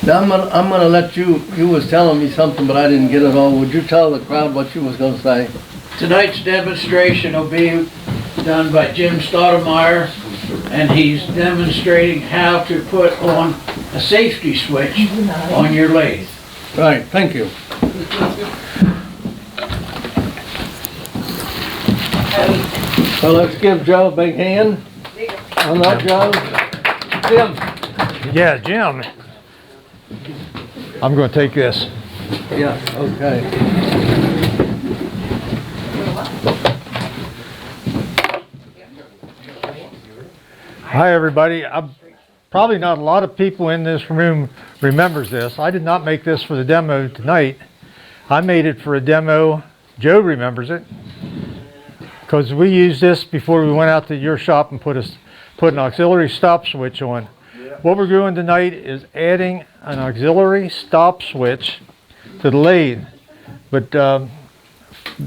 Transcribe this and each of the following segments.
Now I'm gonna let you was telling me something, but I didn't get it all. Would you tell the crowd what you was gonna say? Tonight's demonstration will be done by Jim Stoudemire, and he's demonstrating how to put on a safety switch on your lathe. Right, thank you. So let's give Joe a big hand. On that, Joe. Jim. Yeah, Jim. I'm going to take this. Yeah, okay. Hi, everybody. Probably not a lot of people in this room remembers this. I did not make this for the demo tonight. I made it for a demo. Joe remembers it because we used this before we went out to your shop and put an auxiliary stop switch on. What we're doing tonight is adding an auxiliary stop switch to the lathe. But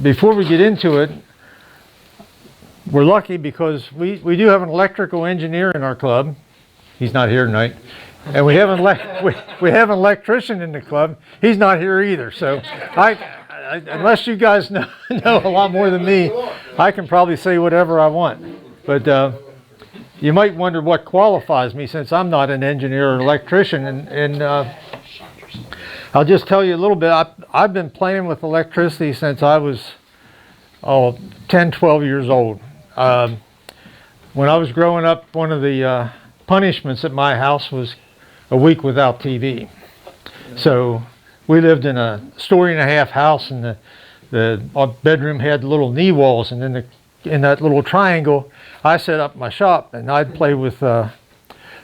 before we get into it, we're lucky because we do have an electrical engineer in our club. He's not here tonight. And we have an electrician in the club. He's not here either. So unless you guys know a lot more than me, I can probably say whatever I want. But you might wonder what qualifies me since I'm not an engineer or electrician. And I'll just tell you a little bit. I've been playing with electricity since I was 10, 12 years old. When I was growing up, one of the punishments at my house was a week without TV. So we lived in a 1.5-story house, and our bedroom had little knee walls, and then in that little triangle, I set up my shop, and I'd play with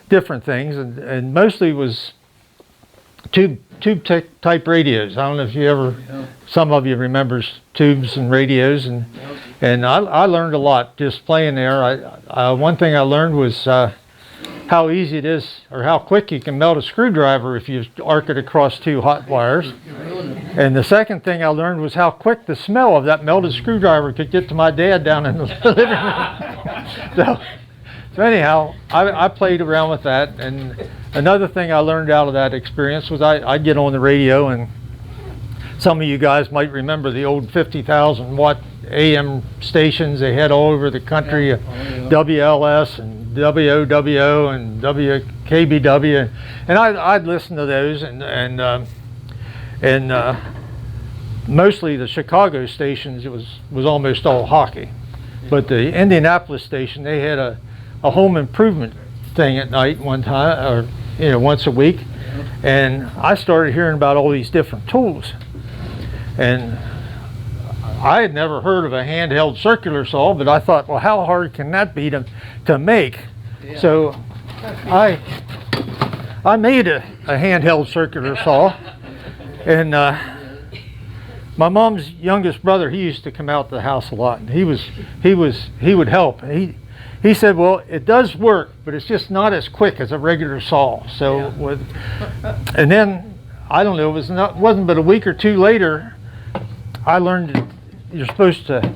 different things, and mostly was tube type radios. I don't know if you ever, some of you remembers tubes and radios, and I learned a lot just playing there. One thing I learned was how easy it is, or how quick you can melt a screwdriver if you arc it across two hot wires. And the second thing I learned was how quick the smell of that melted screwdriver could get to my dad down in the living room. So anyhow, I played around with that. And another thing I learned out of that experience was I'd get on the radio, and some of you guys might remember the old 50,000 watt AM stations they had all over the country, WLS and WOWO and WKBW, and I'd listen to those, and mostly the Chicago stations, it was almost all hockey, but the Indianapolis station, they had a home improvement thing at night one time, or once a week, and I started hearing about all these different tools, and I had never heard of a handheld circular saw, but I thought, well, how hard can that be to make? Yeah. So I made a handheld circular saw, and my mom's youngest brother, he used to come out to the house a lot, and he would help. He said, well, it does work, but it's just not as quick as a regular saw. So and then I don't know, it wasn't but a week or two later, I learned that you're supposed to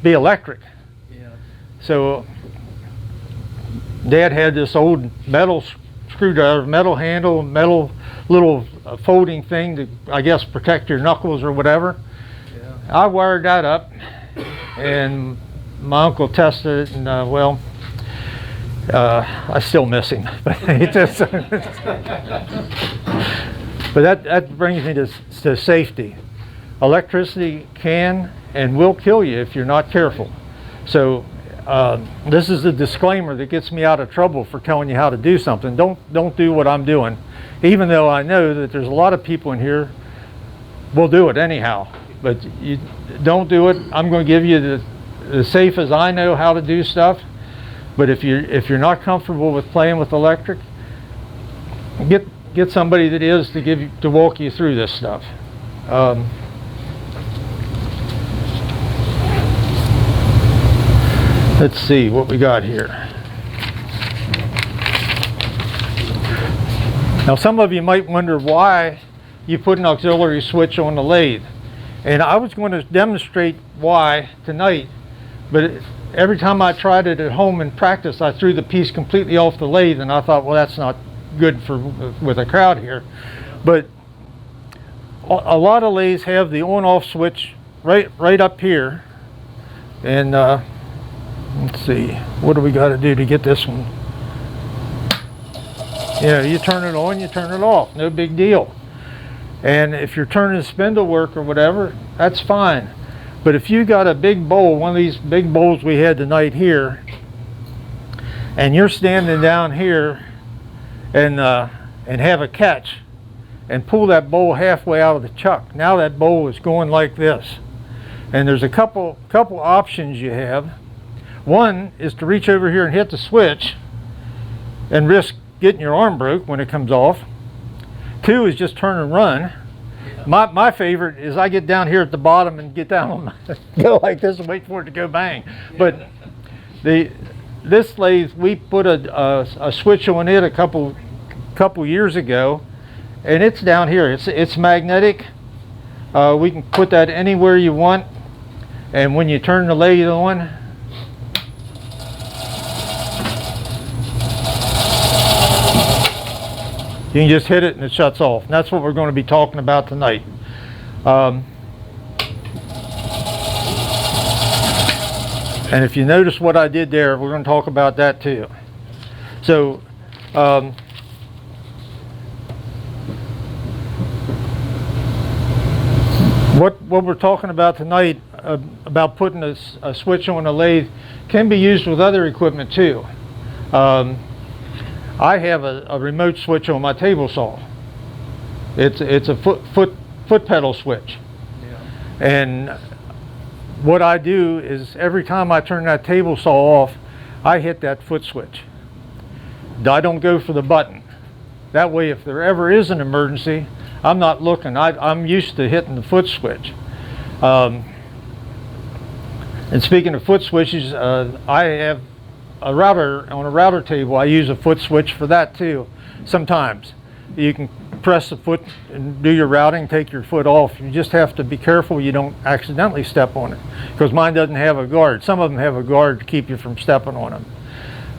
be electric. Yeah. So Dad had this old metal screwdriver, metal handle, metal little folding thing to, I guess, protect your knuckles or whatever. Yeah. I wired that up, and my uncle tested it, and I still miss him. But that brings me to safety. Electricity can and will kill you if you're not careful. So this is the disclaimer that gets me out of trouble for telling you how to do something. Don't do what I'm doing, even though I know that there's a lot of people in here will do it anyhow. But you don't do it. I'm going to give you the safe as I know how to do stuff. But if you're not comfortable with playing with electric, get somebody that is to walk you through this stuff. Let's see what we got here. Now some of you might wonder why you put an auxiliary switch on the lathe. And I was going to demonstrate why tonight, but every time I tried it at home in practice, I threw the piece completely off the lathe, and I thought, well, that's good for with a crowd here. But a lot of lathes have the on-off switch right up here. And let's see, what do we got to do to get this one? Yeah, you turn it on, you turn it off, no big deal. And if you're turning spindle work or whatever, that's fine. But if you got a big bowl, one of these big bowls we had tonight here, and you're standing down here and have a catch and pull that bowl halfway out of the chuck, now that bowl is going like this. And there's a couple options you have. One is to reach over here and hit the switch and risk getting your arm broke when it comes off. Two is just turn and run. My favorite is I get down here at the bottom and get down on my, go like this and wait for it to go bang. But this lathe, we put a switch on it a couple years ago, and it's down here. It's magnetic. We can put that anywhere you want, and when you turn the lathe on, you can just hit it and it shuts off. And that's what we're going to be talking about tonight. And if you notice what I did there, we're going to talk about that too. So, what we're talking about tonight, about putting a switch on a lathe, can be used with other equipment too. I have a remote switch on my table saw. It's a foot pedal switch. Yeah. And what I do is every time I turn that table saw off, I hit that foot switch. I don't go for the button. That way, if there ever is an emergency, I'm not looking. I'm used to hitting the foot switch. And speaking of foot switches, I have a router. On a router table, I use a foot switch for that too. Sometimes you can press the foot and do your routing, take your foot off. You just have to be careful you don't accidentally step on it, because mine doesn't have a guard. Some of them have a guard to keep you from stepping on them.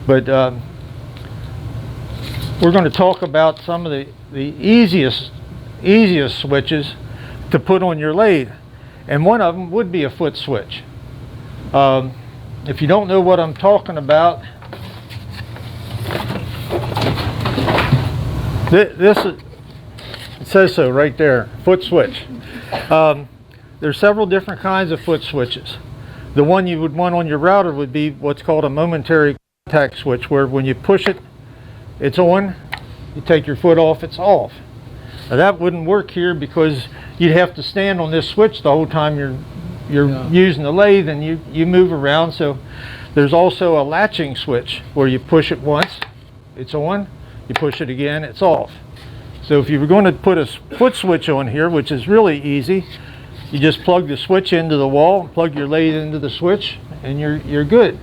But we're going to talk about some of the easiest switches to put on your lathe, and one of them would be a foot switch. If you don't know what I'm talking about, this is, it says so right there, foot switch. There's several different kinds of foot switches. The one you would want on your router would be what's called a momentary contact switch, where when you push it, it's on, you take your foot off, it's off. Now that wouldn't work here, because you'd have to stand on this switch the whole time you're using the lathe, and you move around. So there's also a latching switch, where you push it once, it's on, you push it again, it's off. So if you were going to put a foot switch on here, which is really easy, you just plug the switch into the wall, plug your lathe into the switch, and you're good.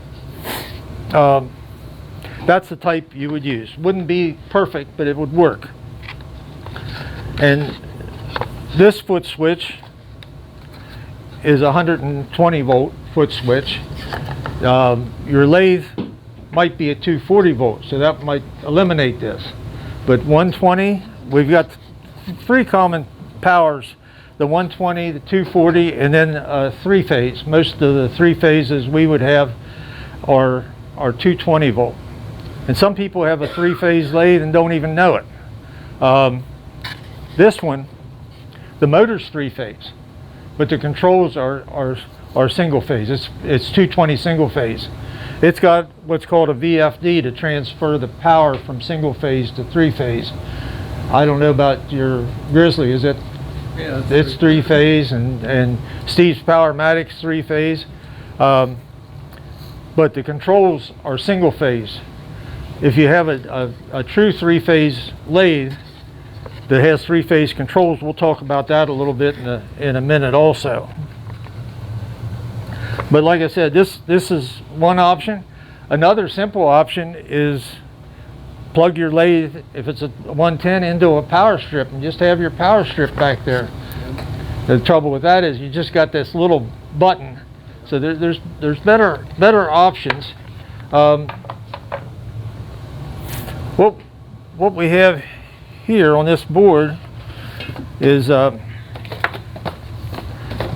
That's the type you would use. Wouldn't be perfect, but it would work. And this foot switch is a 120 volt foot switch. Your lathe might be at 240 volts, so that might eliminate this. But 120, we've got three common powers: the 120, the 240, and then three phase. Most of the three phases we would have are 220 volt. And some people have a three-phase lathe and don't even know it. This one, the motor's three-phase, but the controls are single-phase. It's 220 single-phase. It's got what's called a VFD to transfer the power from single-phase to three-phase. I don't know about your Grizzly. Is it? Yeah, it's three-phase, and Steve's Powermatic's three-phase. But the controls are single-phase. If you have a true three-phase lathe that has three-phase controls, we'll talk about that a little bit in a minute also. But like I said, this is one option. Another simple option is plug your lathe, if it's a 110, into a power strip, and just have your power strip back there. The trouble with that is you just got this little button. So there's better options. Well, what we have here on this board is,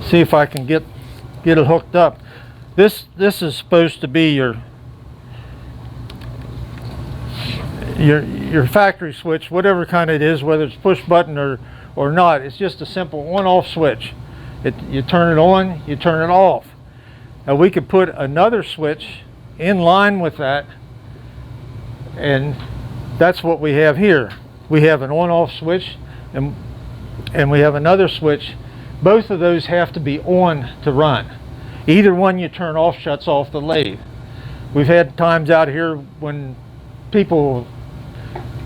see if I can get it hooked up. This is supposed to be your factory switch, whatever kind it is, whether it's push button or not. It's just a simple on-off switch. You turn it on, you turn it off. Now we could put another switch in line with that, and that's what we have here. We have an on-off switch and we have another switch. Both of those have to be on to run. Either one you turn off shuts off the lathe. We've had times out here when people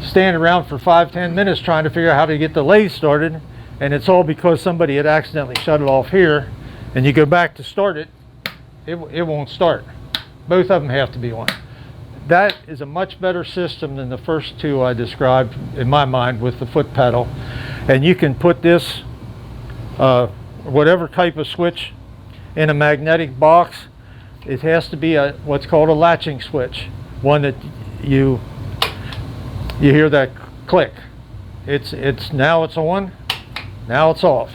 stand around for 5-10 minutes trying to figure out how to get the lathe started, and it's all because somebody had accidentally shut it off here, and you go back to start it, it won't start. Both of them have to be on. That is a much better system than the first two I described in my mind with the foot pedal. And you can put this, whatever type of switch, in a magnetic box. It has to be what's called a latching switch, one that you hear that click. It's now it's on, now it's off.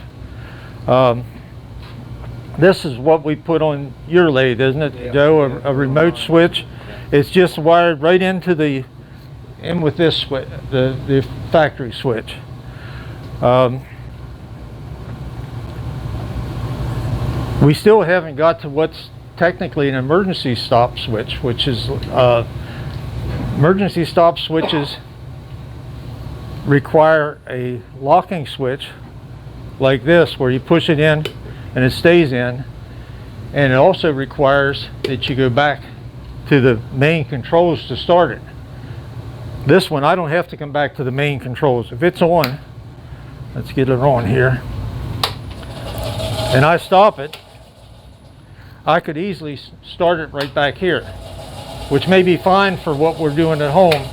This is what we put on your lathe, isn't it, Joe? A remote switch. It's just wired right into in with this switch, the factory switch. We still haven't got to what's technically an emergency stop switch, which is emergency stop switches require a locking switch like this, where you push it in and it stays in, and it also requires that you go back to the main controls to start it. This one, I don't have to come back to the main controls. If it's on, let's get it on here, and I stop it, I could easily start it right back here, which may be fine for what we're doing at home,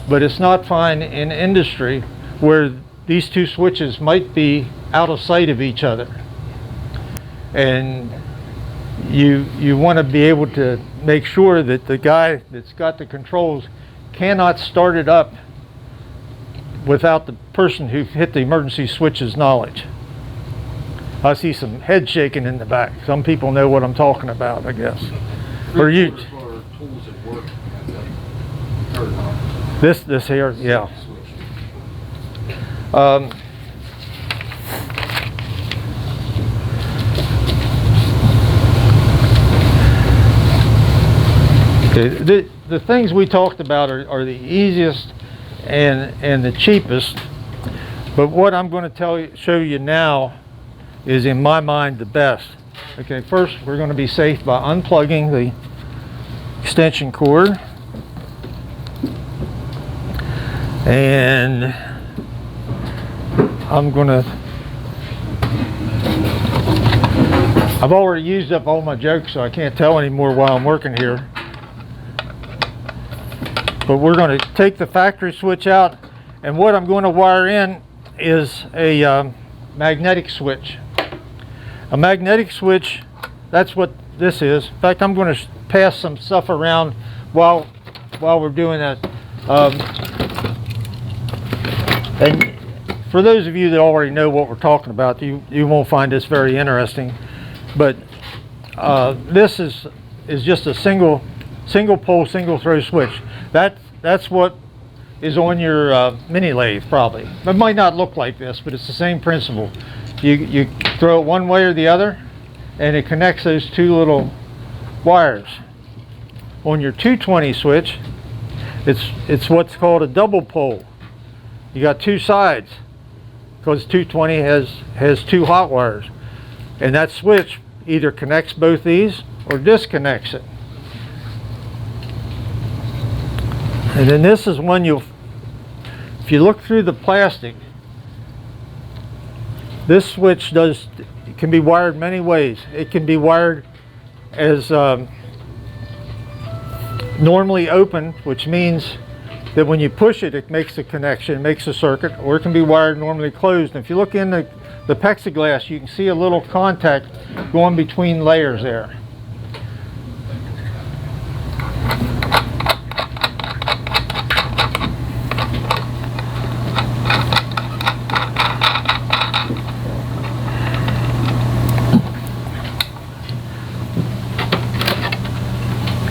but it's not fine in industry where these two switches might be out of sight of each other. And you want to be able to make sure that the guy that's got the controls cannot start it up without the person who hit the emergency switch's knowledge. I see some head shaking in the back. Some people know what I'm talking about, I guess. Or you? This here, yeah. Okay, the things we talked about are the easiest and the cheapest, but what I'm going to show you now is, in my mind, the best. Okay, first we're going to be safe by unplugging the extension cord, and I've already used up all my jokes, so I can't tell anymore while I'm working here. But we're going to take the factory switch out, and what I'm going to wire in is a magnetic switch. A magnetic switch, that's what this is. In fact, I'm going to pass some stuff around while we're doing that. And for those of you that already know what we're talking about, you won't find this very interesting. But this is just a single pole, single throw switch. That's what is on your mini lathe, probably. It might not look like this, but it's the same principle. You throw it one way or the other, and it connects those two little wires. On your 220 switch, it's what's called a double pole. You got two sides, because 220 has two hot wires, and that switch either connects both these or disconnects it. And then this is one if you look through the plastic, this switch can be wired many ways. It can be wired as normally open, which means that when you push it, it makes a connection, makes a circuit, or it can be wired normally closed. And if you look in the plexiglass, you can see a little contact going between layers there.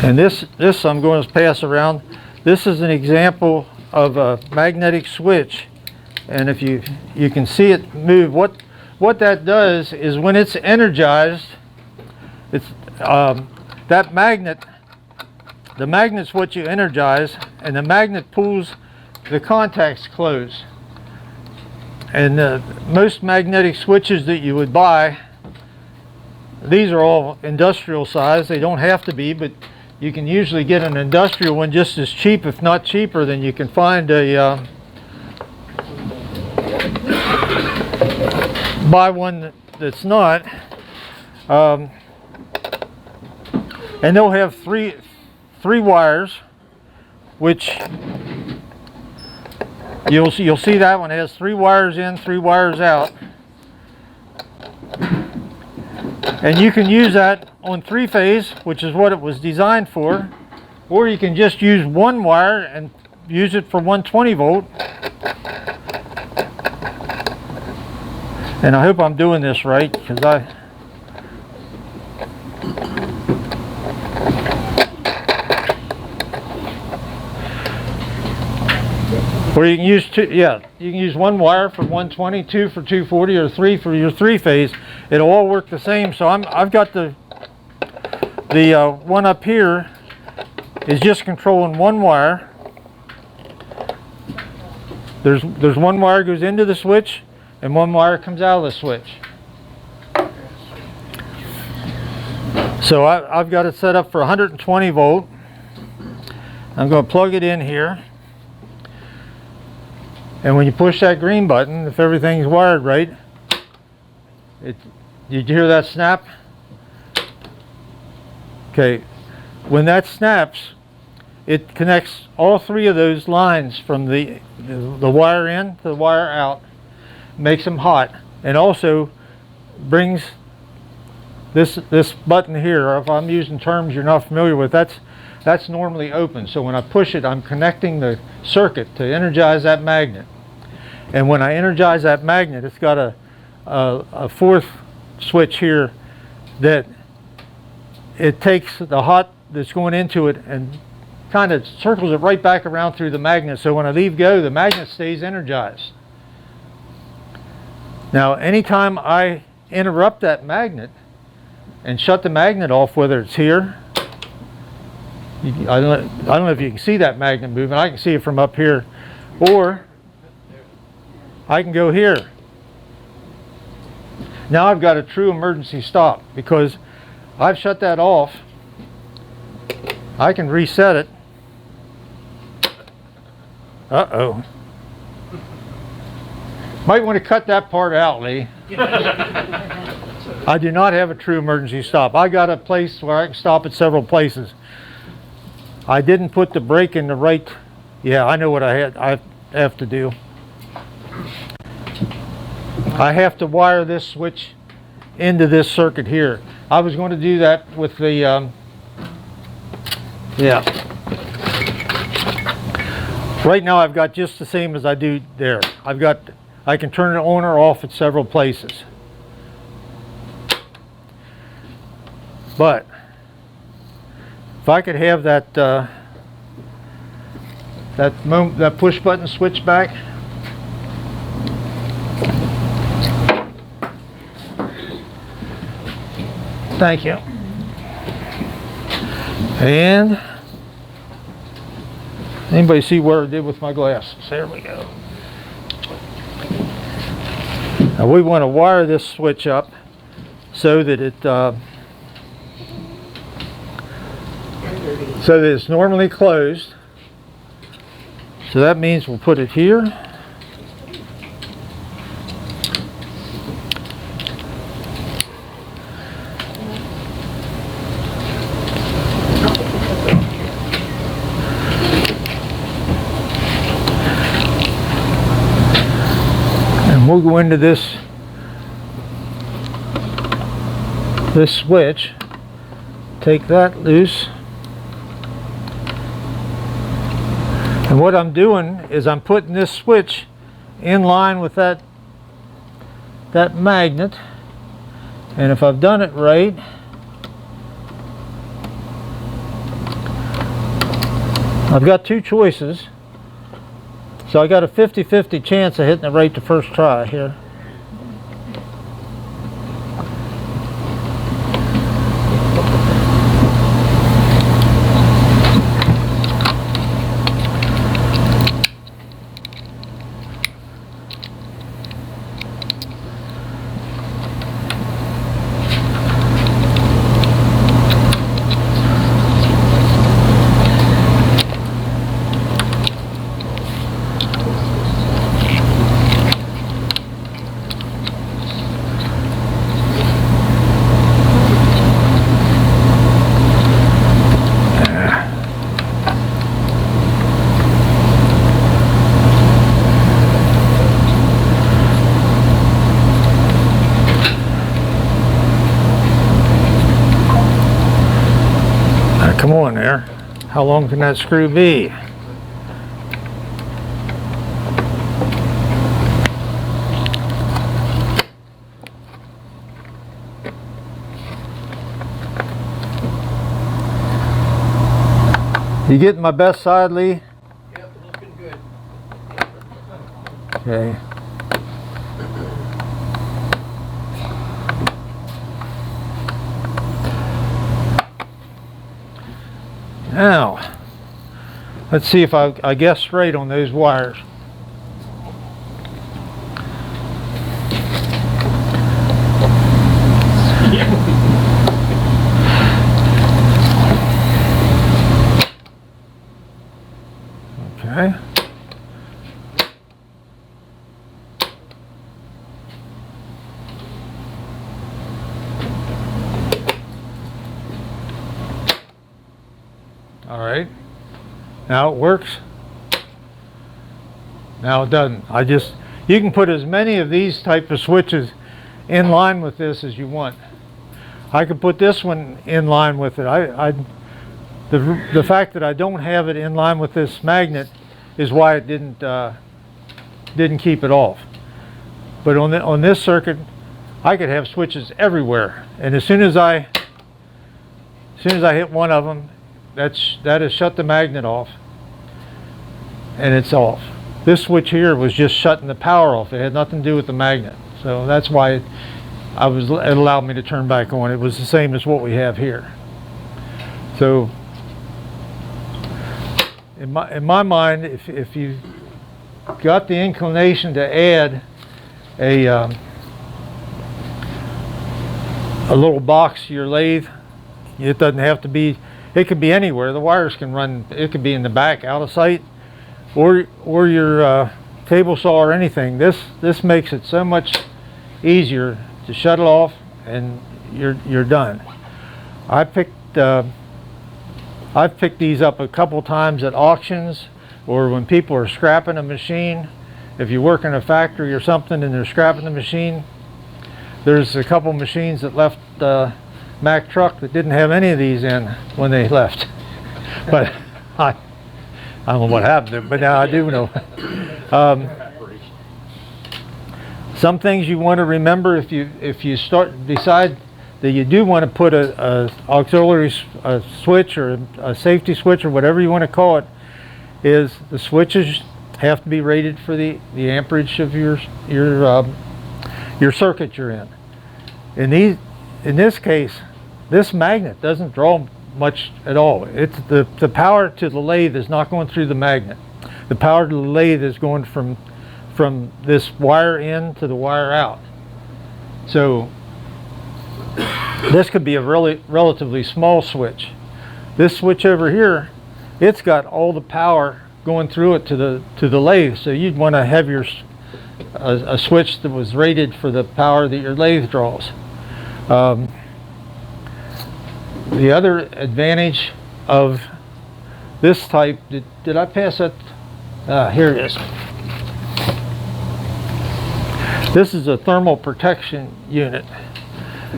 And this I'm going to pass around. This is an example of a magnetic switch, and if you can see it move, what that does is when it's energized, it's that magnet, the magnet's what you energize, and the magnet pulls the contacts closed. And most magnetic switches that you would buy, these are all industrial size. They don't have to be, but you can usually get an industrial one just as cheap, if not cheaper, than you can find a buy one that's not. And they'll have three wires, which you'll see that one has 3 wires in, 3 wires out. And you can use that on 3-phase, which is what it was designed for, or you can just use 1 wire and use it for 120 volt. And I hope I'm doing this right, because or you can use you can use 1 wire for 120, 2 for 240, or 3 for your 3-phase. It'll all work the same. So I've got the one up here is just controlling 1 wire. There's 1 wire goes into the switch, and 1 wire comes out of the switch. So I've got it set up for 120 volt. I'm going to plug it in here. And when you push that green button, if everything's wired right, did you hear that snap? Okay, when that snaps, it connects all 3 of those lines from the wire in to the wire out, makes them hot, and also brings this button here. If I'm using terms you're not familiar with, that's normally open. So when I push it, I'm connecting the circuit to energize that magnet. And when I energize that magnet, it's got a 4th switch here that it takes the hot that's going into it and kind of circles it right back around through the magnet. So when I leave go, the magnet stays energized. Now, anytime I interrupt that magnet and shut the magnet off, whether it's here, I don't know if you can see that magnet moving. I can see it from up here, or I can go here. Now I've got a true emergency stop because I've shut that off. I can reset it. Uh-oh. Might want to cut that part out, Lee. I do not have a true emergency stop. I got a place where I can stop at several places. I didn't put the brake in the right. Yeah, I know what I have to do. I have to wire this switch into this circuit here. I was going to do that with the right now I've got just the same as I do there. I can turn it on or off at several places. But if I could have that that push button switch back. Thank you. And anybody see what I did with my glasses? There we go. Now we want to wire this switch up so that it's normally closed. So that means we'll put it here. And we'll go into this switch, take that loose. And what I'm doing is I'm putting this switch in line with that magnet, and if I've done it right, I've got two choices. So I got a 50-50 chance of hitting it right the first try here. Come on there. How long can that screw be? You getting my best side, Lee? Yep, looking good. Okay. Now, let's see if I guessed right on those wires. Okay. All right. Now it works. Now it doesn't. You can put as many of these type of switches in line with this as you want. I could put this one in line with it. The fact that I don't have it in line with this magnet is why it didn't keep it off. But on this circuit, I could have switches everywhere, and as soon as I hit one of them, that has shut the magnet off, and it's off. This switch here was just shutting the power off. It had nothing to do with the magnet, so that's why it allowed me to turn back on. It was the same as what we have here. So in my mind, if you got the inclination to add a little box to your lathe, it doesn't have to be. It could be anywhere. The wires can run. It could be in the back, out of sight, or your table saw or anything. This makes it so much easier to shut it off, and you're done. I've picked these up a couple times at auctions, or when people are scrapping a machine. If you work in a factory or something and they're scrapping the machine, there's a couple machines that left Mack truck that didn't have any of these in when they left. But I don't know what happened to them, but now I do know. Some things you want to remember if you decide that you do want to put a auxiliary switch or a safety switch or whatever you want to call it, is the switches have to be rated for the amperage of your circuit you're in. In this case, this magnet doesn't draw much at all. It's the power to the lathe is not going through the magnet. The power to the lathe is going from this wire in to the wire out. So this could be a relatively small switch. This switch over here, it's got all the power going through it to the lathe. So you'd want to have a switch that was rated for the power that your lathe draws. The other advantage of this type, did I pass that? Here it is. This is a thermal protection unit,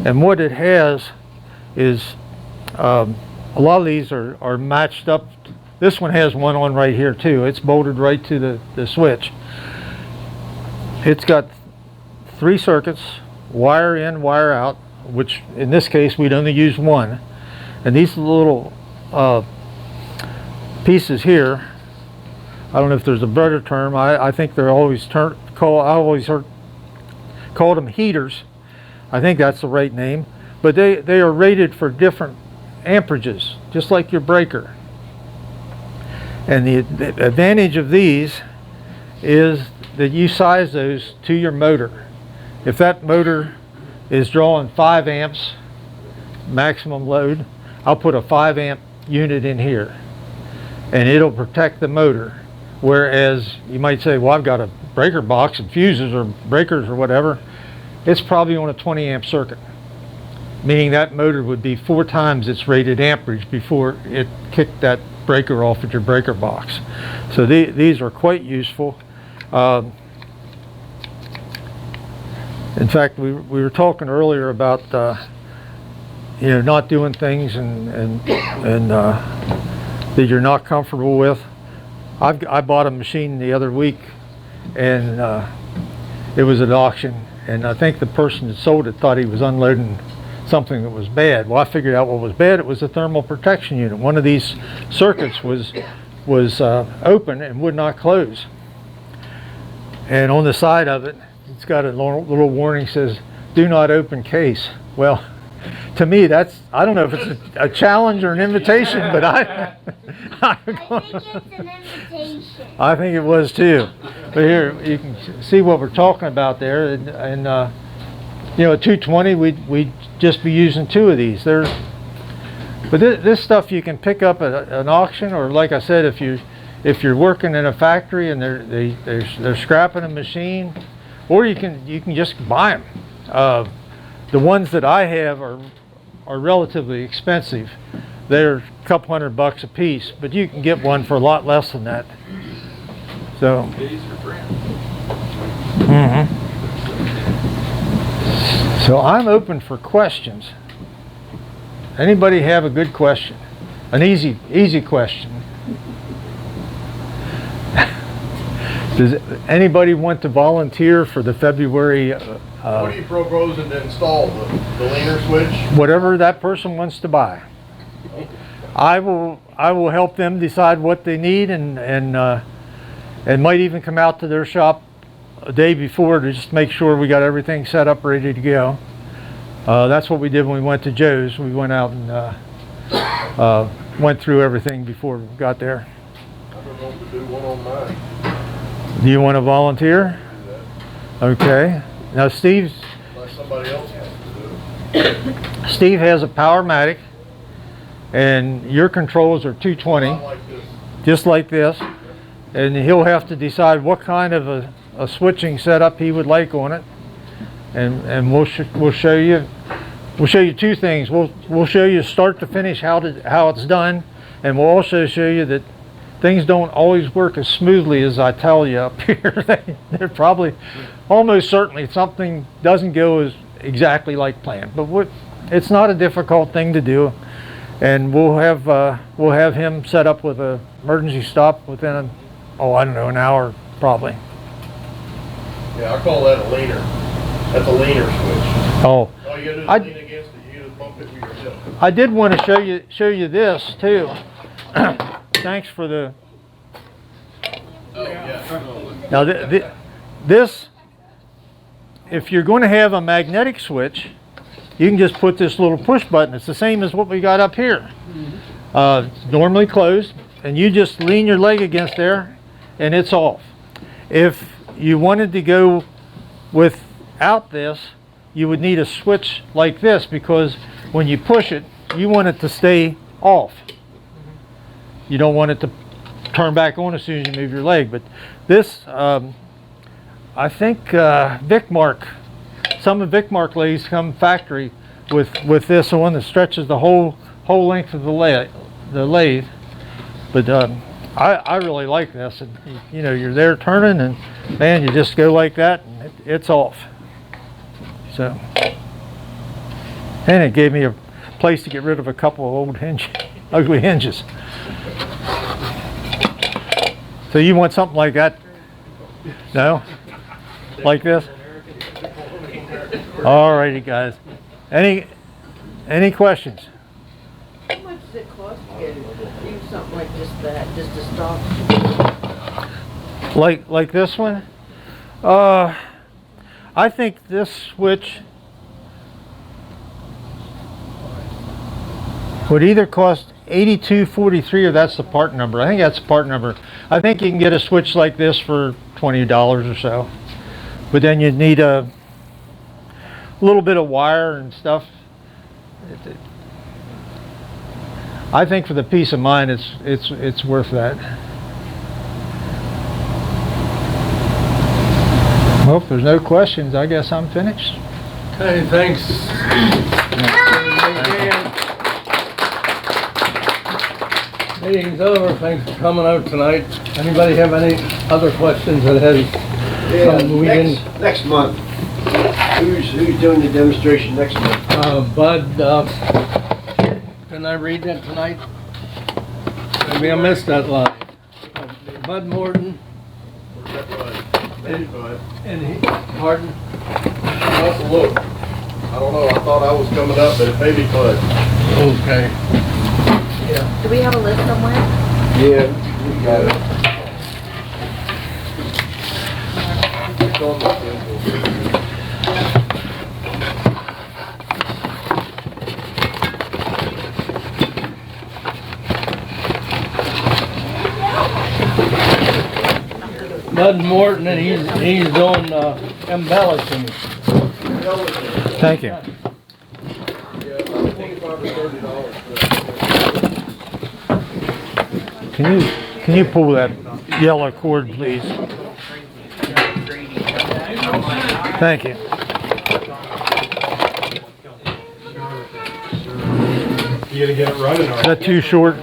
and what it has is a lot of these are matched up. This one has one on right here too. It's bolted right to the switch. It's got 3 circuits, wire in, wire out, which in this case we'd only use one. And these little pieces here. I don't know if there's a better term. I think they're always called them heaters. I think that's the right name. But they are rated for different amperages, just like your breaker. And the advantage of these is that you size those to your motor. If that motor is drawing 5 amps maximum load, I'll put a 5 amp unit in here and it'll protect the motor. Whereas you might say, well, I've got a breaker box and fuses or breakers or whatever. It's probably on a 20 amp circuit, meaning that motor would be 4 times its rated amperage before it kicked that breaker off at your breaker box. So these are quite useful. In fact, we were talking earlier about you know, not doing things and that you're not comfortable with. I bought a machine the other week, and it was at auction, and I think the person that sold it thought he was unloading something that was bad. Well, I figured out what was bad. It was the thermal protection unit. One of these circuits was open and would not close, and on the side of it, it's got a little warning, says, "Do not open case." Well, to me, that's, I don't know if it's a challenge or an invitation, but I think it's an invitation. I think it was too. But here you can see what we're talking about there, and you know, at 220 we'd just be using 2 of these. But this stuff you can pick up at an auction, or like I said, if you're working in a factory and they're scrapping a machine, or you can just buy them. The ones that I have are relatively expensive. They're a couple $100 a piece, but you can get one for a lot less than that. So, so I'm open for questions. Anybody have a good question? An easy question? Does anybody want to volunteer for the February? What are you proposing to install? The leaner switch? Whatever that person wants to buy. I will help them decide what they need, and might even come out to their shop a day before to just make sure we got everything set up, ready to go. That's what we did when we went to Joe's. We went out and went through everything before we got there. I don't know to do one on mine. Do you want to volunteer? Okay. Now Unless somebody else has to do it. Steve has a Powermatic, and your controls are 220, Not like this. just like this, and he'll have to decide what kind of a switching setup he would like on it, and we'll show you 2 things. We'll show you start to finish how it's done, and we'll also show you that things don't always work as smoothly as I tell you up here. They're probably, almost certainly, something doesn't go as exactly like planned. But it's not a difficult thing to do, and we'll have him set up with an emergency stop within an hour probably. Yeah, I call that a leaner. That's a leaner switch. Oh, All you gotta do is lean against it. You just bump it with yourself. I did want to show you this too. Thanks for the. Oh, yeah. Now this, if you're going to have a magnetic switch, you can just put this little push button. It's the same as what we got up here. It's normally closed, and you just lean your leg against there, and it's off. If you wanted to go without this, you would need a switch like this, because when you push it, you want it to stay off. You don't want it to turn back on as soon as you move your leg. But this, I think Vicmark, some of Vicmark lathes come factory with this one that stretches the whole length of the lathe. But I really like this. And, you know, you're there turning, and man, you just go like that, and it's off. So, and it gave me a place to get rid of a couple of old ugly hinges. So you want something like that? No? Like this? Alrighty, guys. Any questions? How much does it cost to get a something like just that, just to stop. Like this one? I think this switch would either cost $82.43 or that's the part number. I think that's the part number. I think you can get a switch like this for $20 or so. But then you'd need a little bit of wire and stuff. I think for the peace of mind, it's worth that. Well, if there's no questions, I guess I'm finished. Okay, thanks. Meeting's over. Thanks for coming out tonight. Anybody have any other questions that has some we didn't? Next month. Who's doing the demonstration next month? Bud, can I read that tonight? Maybe I missed that line. Bud Morton. Where's that Bud? Maybe Bud. And he, pardon? I'll have to look. I don't know, I thought I was coming up, but it may be Bud. Okay. Do we have a list somewhere? Yeah, we got it. It's on the schedule. Bud Morton, and he's doing embellishing. Thank you. Yeah, about $25 or $30 Can you pull that yellow cord, please? Thank you. You gotta get it running, Is that too short?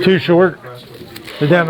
Too short? The demo.